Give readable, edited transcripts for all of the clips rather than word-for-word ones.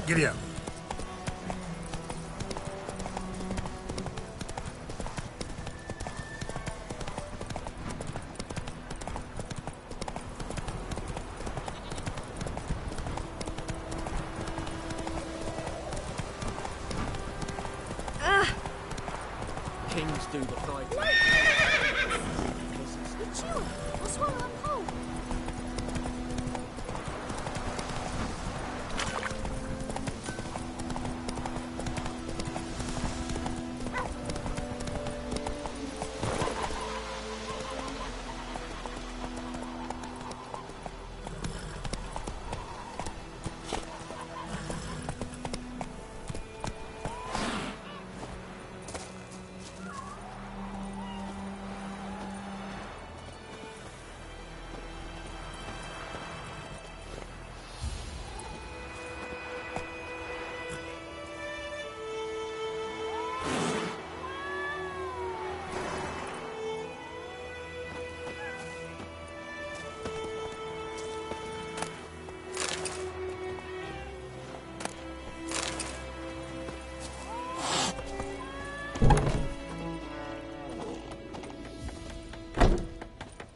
Giddy up. Kings do the right thing. It's you. What's wrong? I'm cold.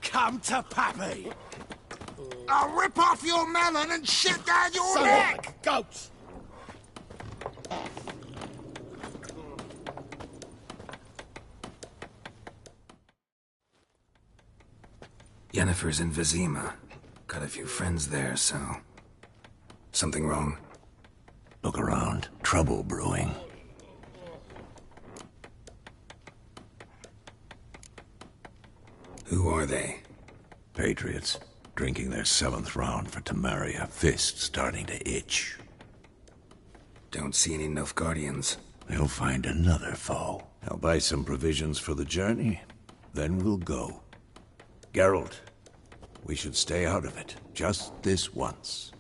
Come to Pappy! I'll rip off your melon and shit down your neck! Goats! Yennefer's in Vizima. Got a few friends there, so... Something wrong? Look around. Trouble brewing. Who are they? Patriots. Drinking their 7th round for Temeria. Fist starting to itch. Don't see any Nilfgaardians. They'll find another foe. I'll buy some provisions for the journey. Then we'll go. Geralt, we should stay out of it. Just this once.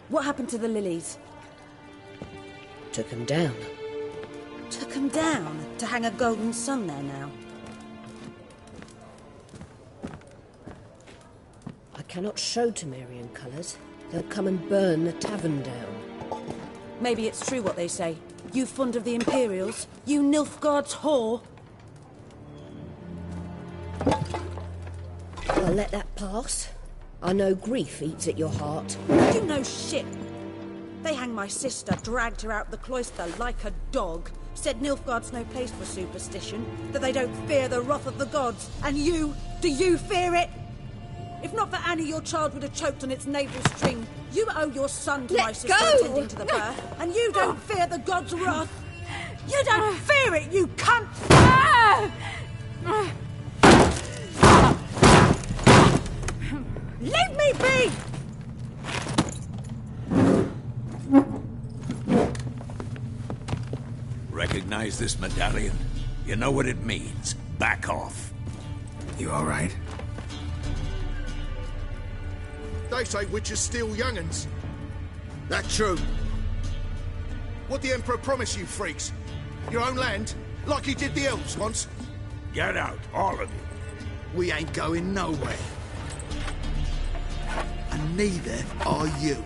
What happened to the lilies? Took him down. Took them down to hang a golden sun there now. I cannot show Temerian colours. They'll come and burn the tavern down. Maybe it's true what they say. You fond of the Imperials? You Nilfgaard's whore? I'll let that pass. I know grief eats at your heart. You know shit. They hanged my sister, dragged her out the cloister like a dog. Said Nilfgaard's no place for superstition, that they don't fear the wrath of the gods. And you, do you fear it? If not for Annie, your child would have choked on its navel string. You owe your son to my sister attending to the birth, and you don't fear the gods' wrath. You don't fear it, you cunt! Leave me be! Recognize this medallion? You know what it means. Back off. You all right? They say witches steal young'uns. That true? What the Emperor promised you freaks? Your own land? Like he did the elves once? Get out, all of you. We ain't going nowhere. And neither are you.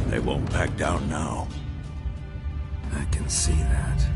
They won't back down now. I can see that.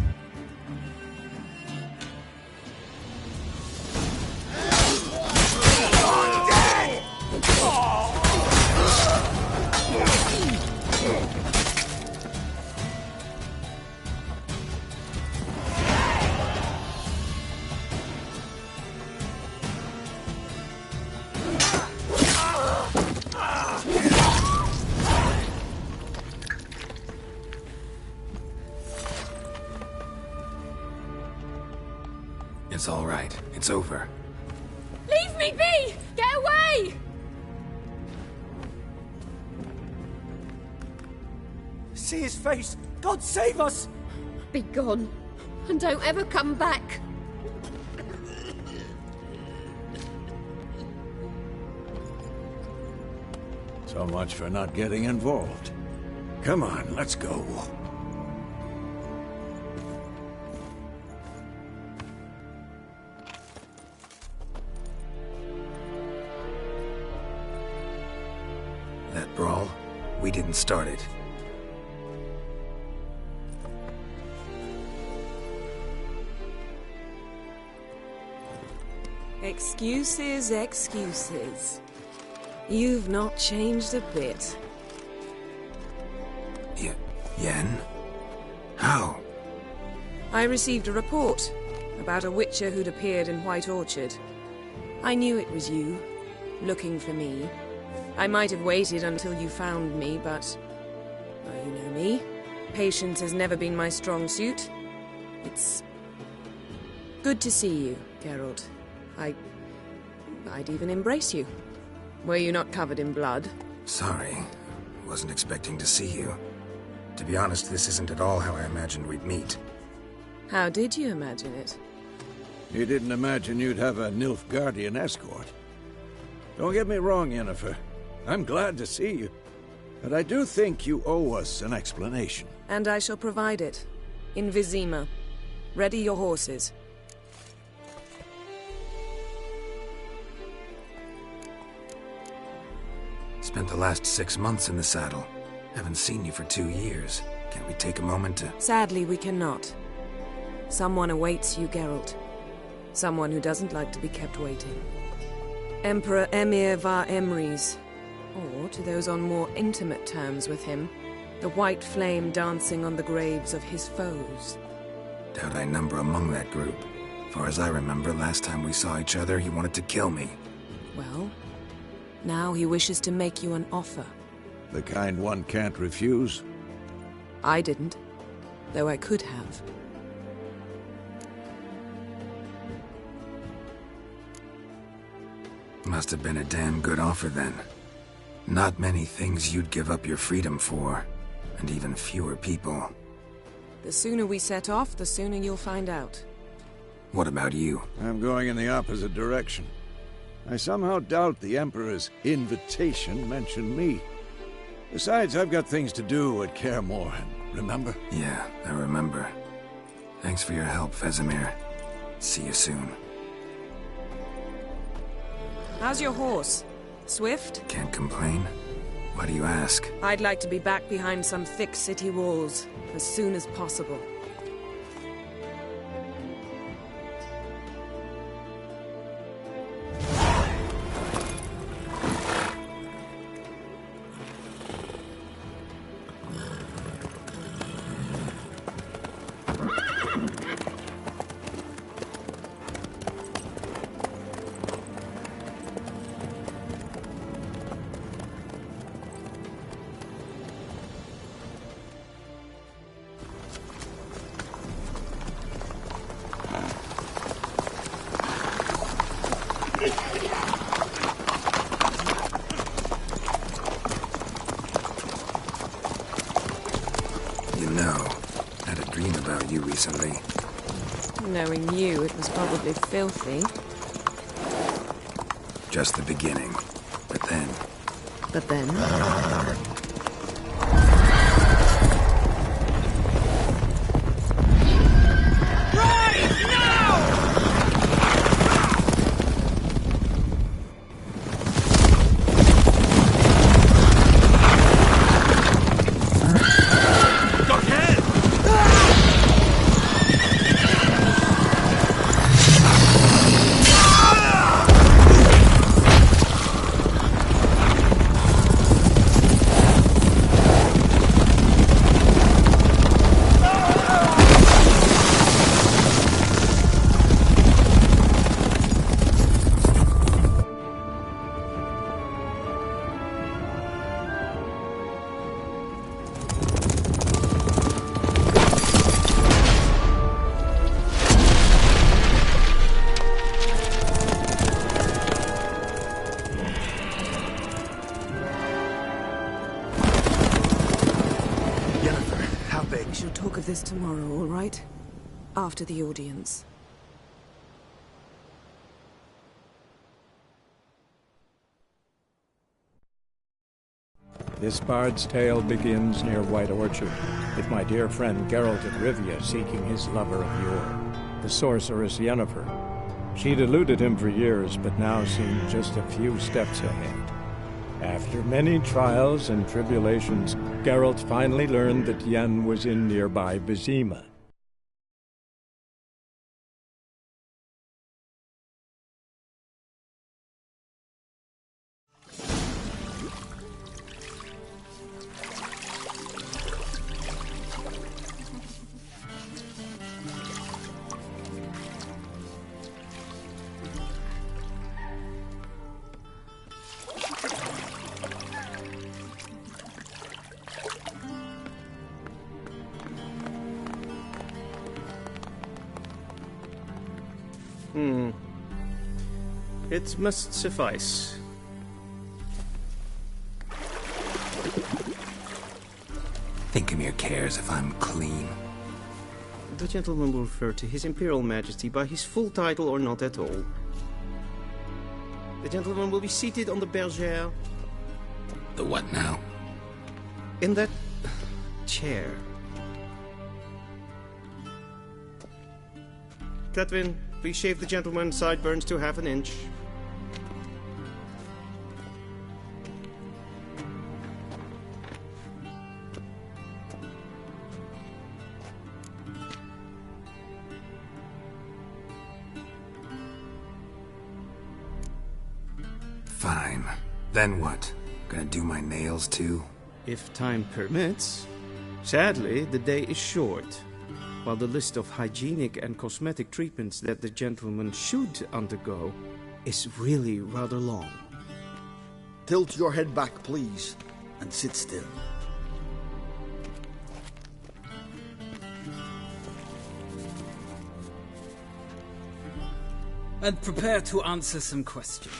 It's all right. It's over. Leave me be! Get away! See his face! God save us! Be gone, and don't ever come back. So much for not getting involved. Come on, let's go. We didn't start it. Excuses, excuses. You've not changed a bit. Yen? How? I received a report about a witcher who'd appeared in White Orchard. I knew it was you, looking for me. I might have waited until you found me, but... well, you know me. Patience has never been my strong suit. It's... good to see you, Geralt. I'd even embrace you. Were you not covered in blood? Sorry. Wasn't expecting to see you. To be honest, this isn't at all how I imagined we'd meet. How did you imagine it? You didn't imagine you'd have a Nilfgaardian escort. Don't get me wrong, Yennefer. I'm glad to see you. But I do think you owe us an explanation. And I shall provide it. In Vizima. Ready your horses. Spent the last 6 months in the saddle. Haven't seen you for 2 years. Can't we take a moment to... Sadly, we cannot. Someone awaits you, Geralt. Someone who doesn't like to be kept waiting. Emperor Emir var Emrys. Or, to those on more intimate terms with him, the white flame dancing on the graves of his foes. Doubt I number among that group. Far as I remember, last time we saw each other, he wanted to kill me. Well, now he wishes to make you an offer. The kind one can't refuse? I didn't, though I could have. Must have been a damn good offer then. Not many things you'd give up your freedom for, and even fewer people. The sooner we set off, the sooner you'll find out. What about you? I'm going in the opposite direction. I somehow doubt the Emperor's invitation mentioned me. Besides, I've got things to do at Kaer Morhen, remember? Yeah, I remember. Thanks for your help, Vesemir. See you soon. How's your horse? Swift? Can't complain. Why do you ask? I'd like to be back behind some thick city walls as soon as possible. Recently. Knowing you, it was probably filthy. Just the beginning. But then... But then? This tomorrow, all right? After the audience. This bard's tale begins near White Orchard, with my dear friend Geralt of Rivia seeking his lover of yore, the sorceress Yennefer. She'd eluded him for years, but now seemed just a few steps ahead. After many trials and tribulations, Geralt finally learned that Yen was in nearby Vizima. It must suffice. Thinkemere cares if I'm clean. The gentleman will refer to His Imperial Majesty by his full title or not at all. The gentleman will be seated on the bergère. The what now? In that chair. Cletwin, please shave the gentleman's sideburns to ½ an inch. Fine. Then what? Gonna do my nails too? If time permits. Sadly, the day is short, while the list of hygienic and cosmetic treatments that the gentleman should undergo is really rather long. Tilt your head back, please, and sit still. And prepare to answer some questions.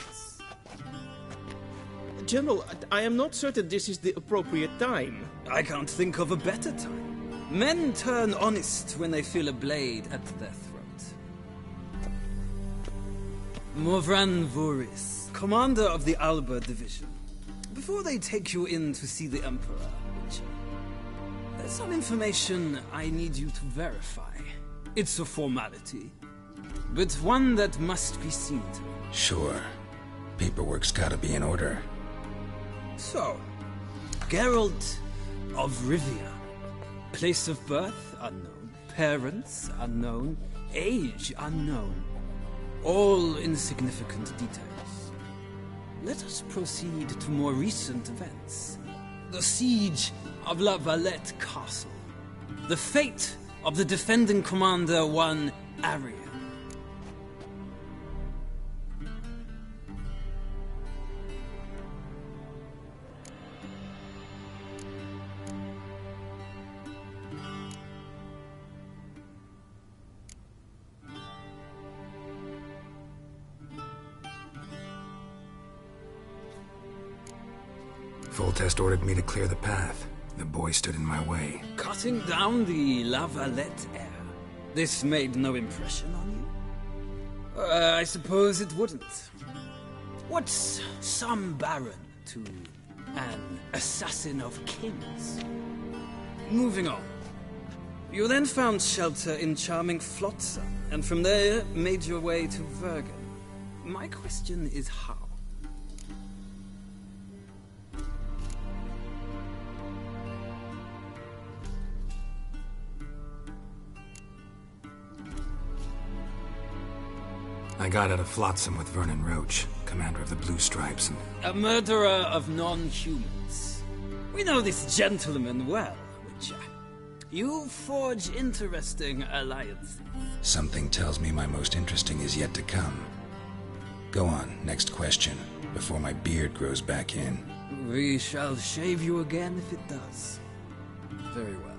General, I am not certain this is the appropriate time. I can't think of a better time. Men turn honest when they feel a blade at their throat. Morvran Voris, commander of the Alba Division. Before they take you in to see the Emperor, there's some information I need you to verify. It's a formality, but one that must be seen to. Sure. Paperwork's gotta be in order. So, Geralt of Rivia. Place of birth unknown. Parents unknown. Age unknown. All insignificant details. Let us proceed to more recent events. The siege of La Valette Castle. The fate of the defending commander, one Arian. Foltest ordered me to clear the path. The boy stood in my way. Cutting down the La Valette heir. This made no impression on you? I suppose it wouldn't. What's some baron to an assassin of kings? Moving on. You then found shelter in charming Flotsam, and from there made your way to Vergen. My question is how? I got out of Flotsam with Vernon Roach, commander of the Blue Stripes, and... A murderer of non-humans. We know this gentleman well, Witcher. You forge interesting alliances. Something tells me my most interesting is yet to come. Go on, next question, before my beard grows back in. We shall shave you again if it does. Very well.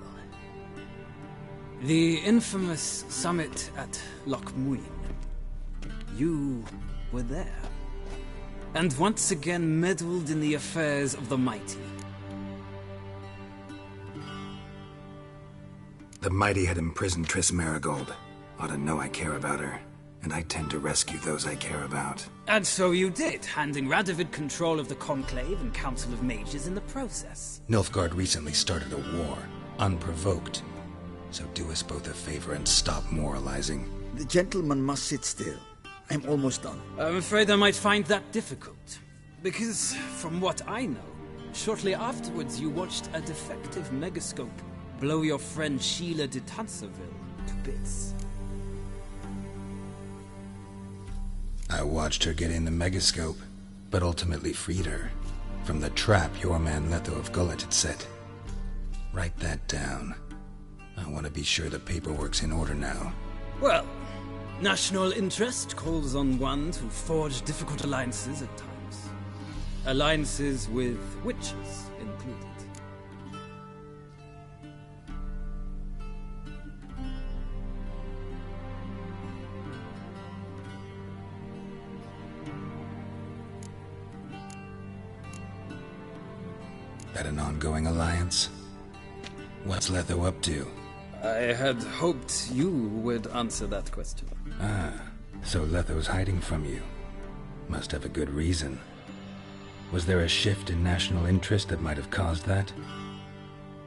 The infamous summit at Loch Muin. You were there, and once again meddled in the affairs of the mighty. The mighty had imprisoned Triss Marigold. Ought to know I care about her, and I tend to rescue those I care about. And so you did, handing Radovid control of the Conclave and Council of Mages in the process. Nilfgaard recently started a war, unprovoked. So do us both a favor and stop moralizing. The gentleman must sit still. I'm almost done. I'm afraid I might find that difficult. Because, from what I know, shortly afterwards you watched a defective megascope blow your friend Sheila de Tanserville to bits. I watched her get in the megascope, but ultimately freed her from the trap your man Letho of Gullet had set. Write that down. I want to be sure the paperwork's in order now. Well, national interest calls on one to forge difficult alliances at times. Alliances with witches included. That an ongoing alliance? What's Letho up to? I had hoped you would answer that question. Ah, so Letho's hiding from you. Must have a good reason. Was there a shift in national interest that might have caused that?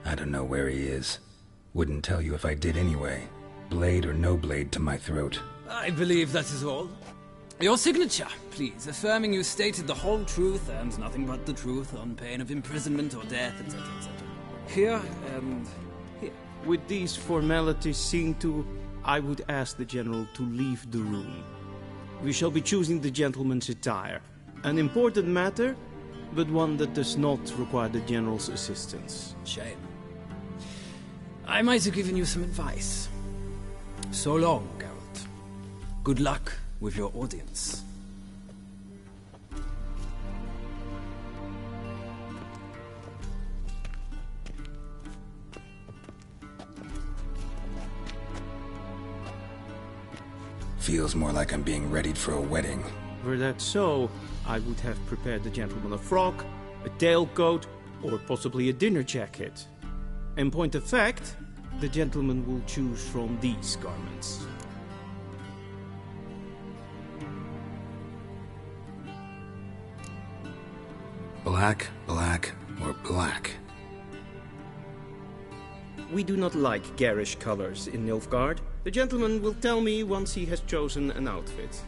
I don't know where he is. Wouldn't tell you if I did anyway. Blade or no blade to my throat. I believe that is all. Your signature, please, affirming you stated the whole truth and nothing but the truth on pain of imprisonment or death, etc., etc. Here and here. With these formalities seen to, I would ask the General to leave the room. We shall be choosing the gentleman's attire. An important matter, but one that does not require the General's assistance. Shame. I might have given you some advice. So long, Geralt. Good luck with your audience. Feels more like I'm being readied for a wedding. Were that so, I would have prepared the gentleman a frock, a tailcoat, or possibly a dinner jacket. In point of fact, the gentleman will choose from these garments. Black, black, or black? We do not like garish colors in Nilfgaard. The gentleman will tell me once he has chosen an outfit.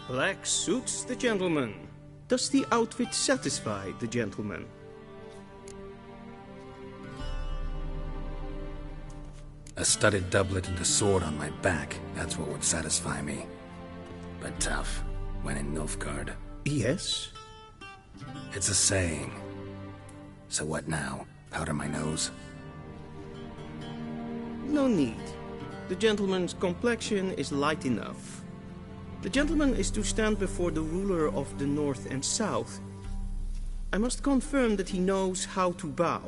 Black suits the gentleman. Does the outfit satisfy the gentleman? A studded doublet and a sword on my back, that's what would satisfy me. But tough, when in Nilfgaard. Yes? It's a saying. So what now? Powder my nose? No need. The gentleman's complexion is light enough. The gentleman is to stand before the ruler of the North and South. I must confirm that he knows how to bow.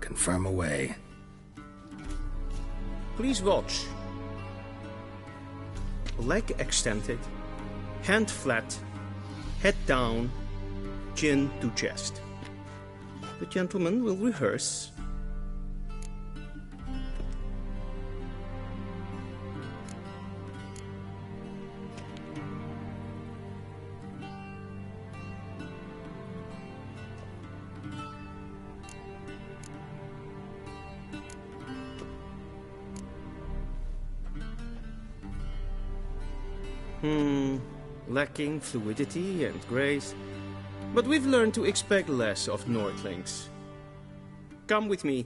Confirm away. Please watch. Leg extended, hand flat, head down, chin to chest. The gentleman will rehearse. Lacking fluidity and grace. But we've learned to expect less of Nordlings. Come with me.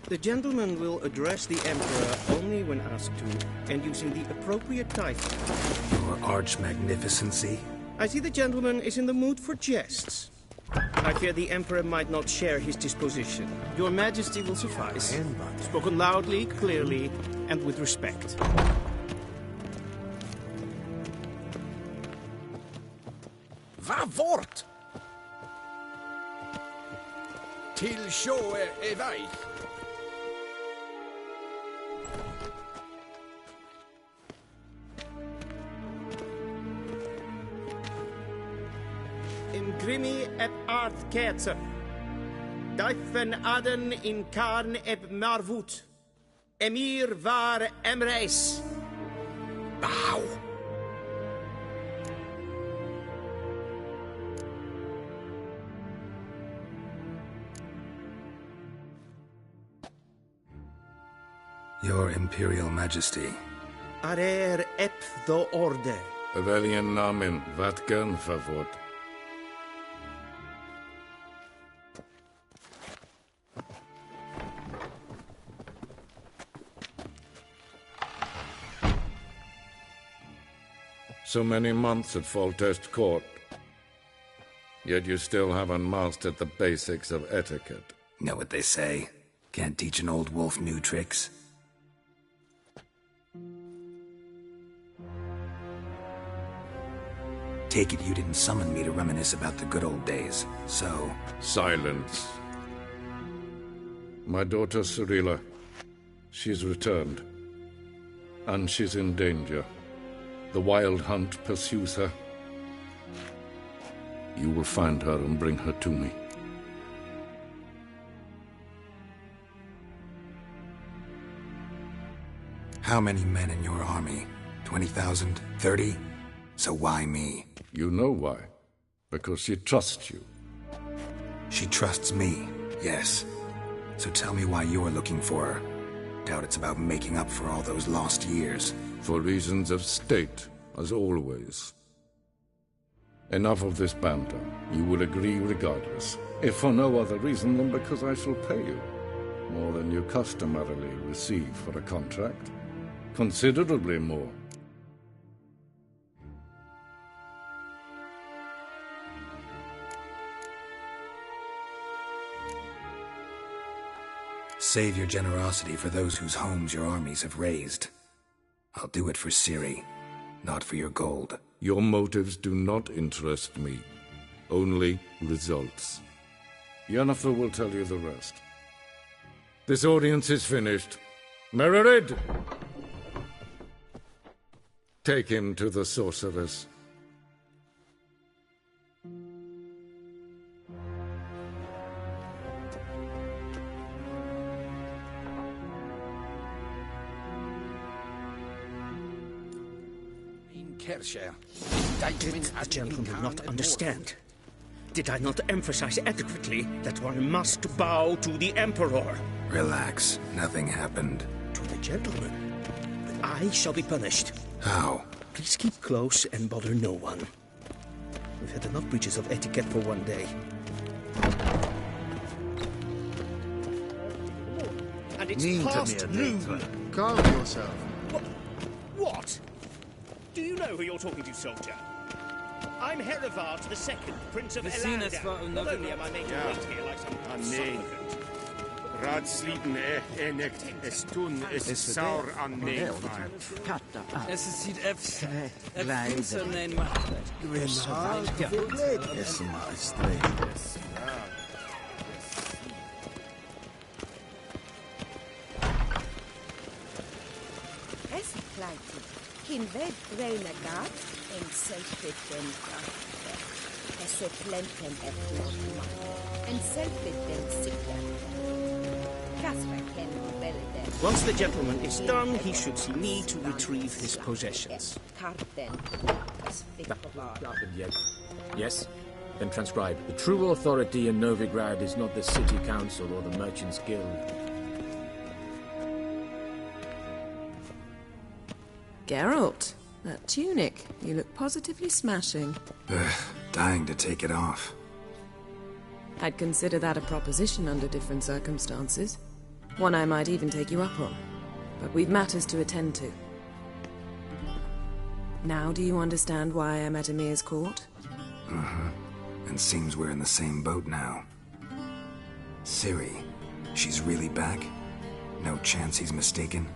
The gentleman will address the Emperor only when asked to, and using the appropriate title. Your Arch-Magnificency? I see the gentleman is in the mood for jests. I fear the Emperor might not share his disposition. Your Majesty will suffice. Spoken loudly, clearly, and with respect. Va vort! Till sjå är väg. Grimi eb aardketser. Dijfen aden in karn eb marvoet. Emir var emreis. Bow. Your Imperial Majesty. Arer eb the orde. Väljen namen, vatgen favort. So many months at Foltest Court. Yet you still haven't mastered the basics of etiquette. Know what they say? Can't teach an old wolf new tricks. Take it you didn't summon me to reminisce about the good old days, so... Silence. My daughter Cyrilla, she's returned. And she's in danger. The Wild Hunt pursues her. You will find her and bring her to me. How many men in your army? 20,000? 30? So why me? You know why. Because she trusts you. She trusts me, yes. So tell me why you're looking for her. Doubt it's about making up for all those lost years. For reasons of state, as always. Enough of this banter. You will agree regardless. If for no other reason than because I shall pay you. More than you customarily receive for a contract. Considerably more. Save your generosity for those whose homes your armies have razed. I'll do it for Ciri, not for your gold. Your motives do not interest me. Only results. Yennefer will tell you the rest. This audience is finished. Mererid! Take him to the sorceress. Did the gentleman not understand? Did I not emphasize adequately that one must bow to the Emperor? Relax. Nothing happened. To the gentleman. But I shall be punished. How? Please keep close and bother no one. We've had enough breaches of etiquette for one day. And it's past noon. Calm yourself. What? Do you know who you're talking to, soldier? I'm Herivard II, Prince of Elandar. Not only am I made to wait here like some supplicant. Radslieden enekt es tun es saur an neefvaar. Es is ziet efs. Efs nein macht. Es maar streetjes. Es flighty. Kin ved Greinagat en selvbitten Esse plenten efterlåtma. En selvbitten sikla. Kasper ken velden. Once the gentleman is done, he should see me to retrieve his possessions. Karten. Yes? Then transcribe. The true authority in Novigrad is not the city council or the merchants' guild. Geralt, that tunic. You look positively smashing. Dying to take it off. I'd consider that a proposition under different circumstances. One I might even take you up on. But we've matters to attend to. Now do you understand why I'm at Emir's court? Uh-huh. And seems we're in the same boat now. Ciri, she's really back? No chance he's mistaken?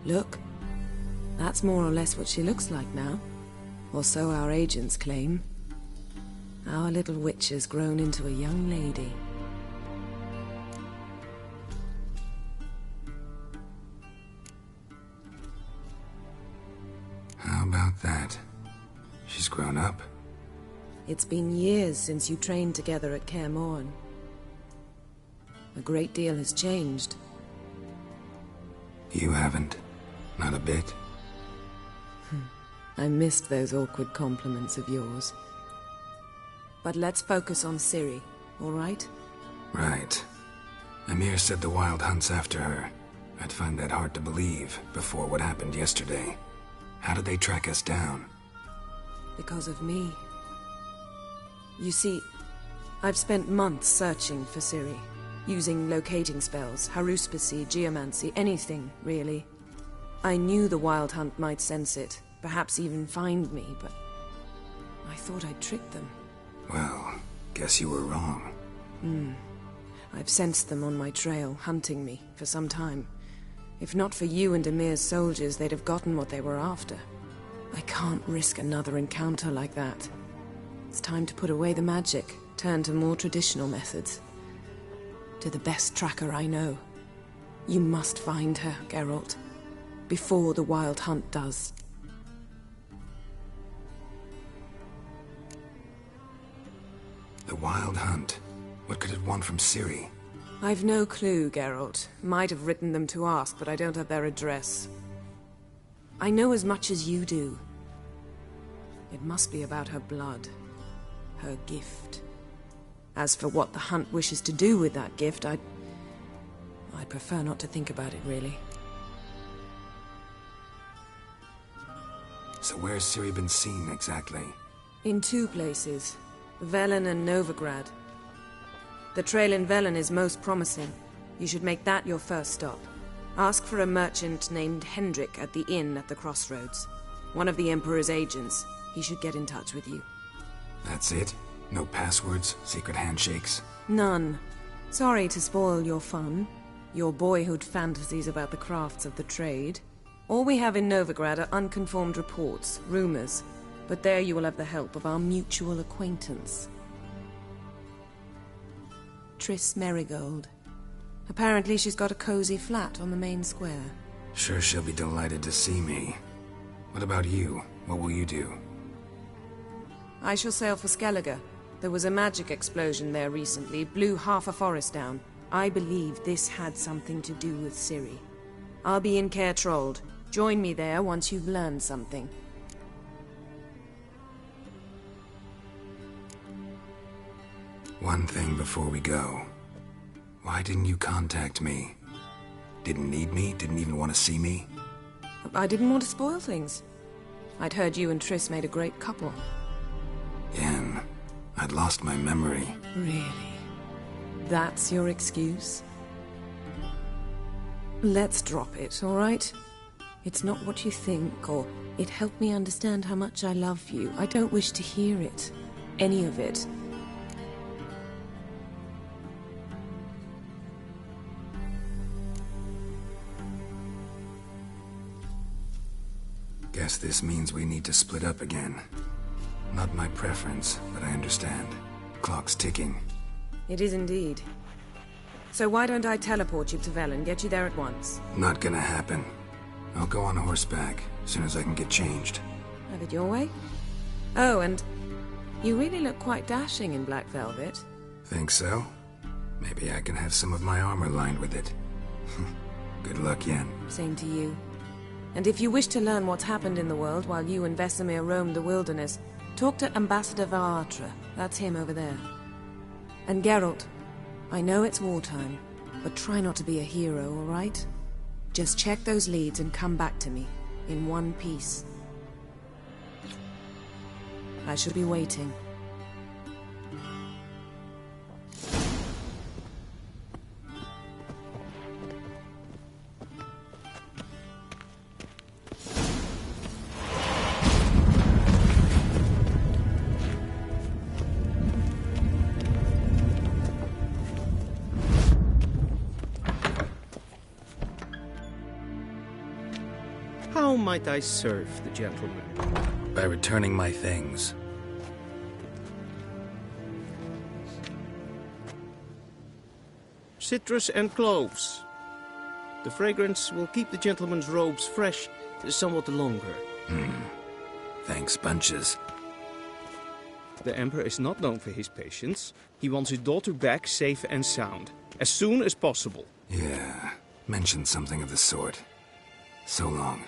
Look, that's more or less what she looks like now. Or so our agents claim. Our little witch has grown into a young lady. How about that? She's grown up. It's been years since you trained together at Kaer Morhen. A great deal has changed. You haven't. Not a bit. I missed those awkward compliments of yours. But let's focus on Ciri, all right? Right. Emir said the Wild Hunt's after her. I'd find that hard to believe before what happened yesterday. How did they track us down? Because of me. You see, I've spent months searching for Ciri, using locating spells, haruspicy, geomancy, anything, really. I knew the Wild Hunt might sense it, perhaps even find me, but I thought I'd tricked them. Well, guess you were wrong. I've sensed them on my trail, hunting me, for some time. If not for you and Emir's soldiers, they'd have gotten what they were after. I can't risk another encounter like that. It's time to put away the magic, turn to more traditional methods. To the best tracker I know. You must find her, Geralt. Before the Wild Hunt does. The Wild Hunt? What could it want from Ciri? I've no clue, Geralt. Might have written them to ask, but I don't have their address. I know as much as you do. It must be about her blood. Her gift. As for what the Hunt wishes to do with that gift, I'd prefer not to think about it, really. So where's Ciri been seen, exactly? In two places. Velen and Novigrad. The trail in Velen is most promising. You should make that your first stop. Ask for a merchant named Hendrik at the inn at the crossroads. One of the Emperor's agents. He should get in touch with you. That's it? No passwords? Secret handshakes? None. Sorry to spoil your fun. Your boyhood fantasies about the crafts of the trade. All we have in Novigrad are unconfirmed reports, rumors. But there you will have the help of our mutual acquaintance. Triss Merigold. Apparently she's got a cozy flat on the main square. Sure she'll be delighted to see me. What about you? What will you do? I shall sail for Skellige. There was a magic explosion there recently, blew half a forest down. I believe this had something to do with Ciri. I'll be in Caer Trold. Join me there once you've learned something. One thing before we go. Why didn't you contact me? Didn't need me? Didn't even want to see me? I didn't want to spoil things. I'd heard you and Triss made a great couple. Yen, I'd lost my memory. Really? That's your excuse? Let's drop it, all right? It's not what you think, or it helped me understand how much I love you. I don't wish to hear it. Any of it. Guess this means we need to split up again. Not my preference, but I understand. Clock's ticking. It is indeed. So why don't I teleport you to Velen, get you there at once? Not gonna happen. I'll go on horseback, as soon as I can get changed. Have it your way? Oh, and you really look quite dashing in black velvet. Think so? Maybe I can have some of my armor lined with it. Good luck, Yen. Same to you. And if you wish to learn what's happened in the world while you and Vesemir roamed the wilderness, talk to Ambassador Varatra. That's him over there. And Geralt, I know it's wartime, but try not to be a hero, all right? Just check those leads and come back to me, in one piece. I shall be waiting. How might I serve the gentleman? By returning my things. Citrus and cloves. The fragrance will keep the gentleman's robes fresh somewhat longer. Thanks, bunches. The Emperor is not known for his patience. He wants his daughter back safe and sound, as soon as possible. Yeah, mentioned something of the sort. So long.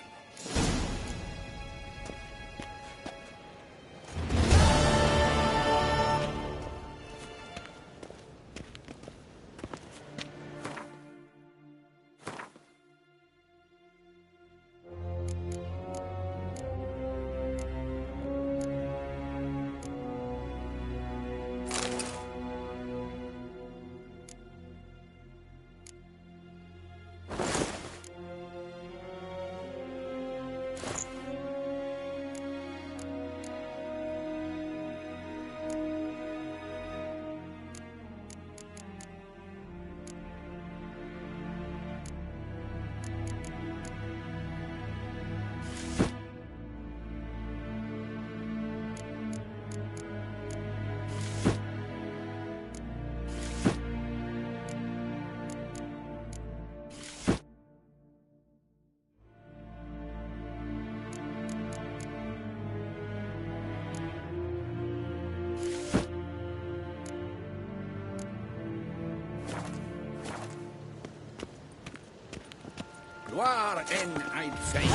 Gloire en Eidfein.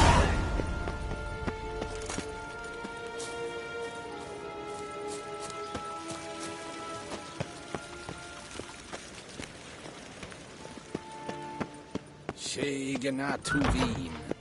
Shegena Tuvin.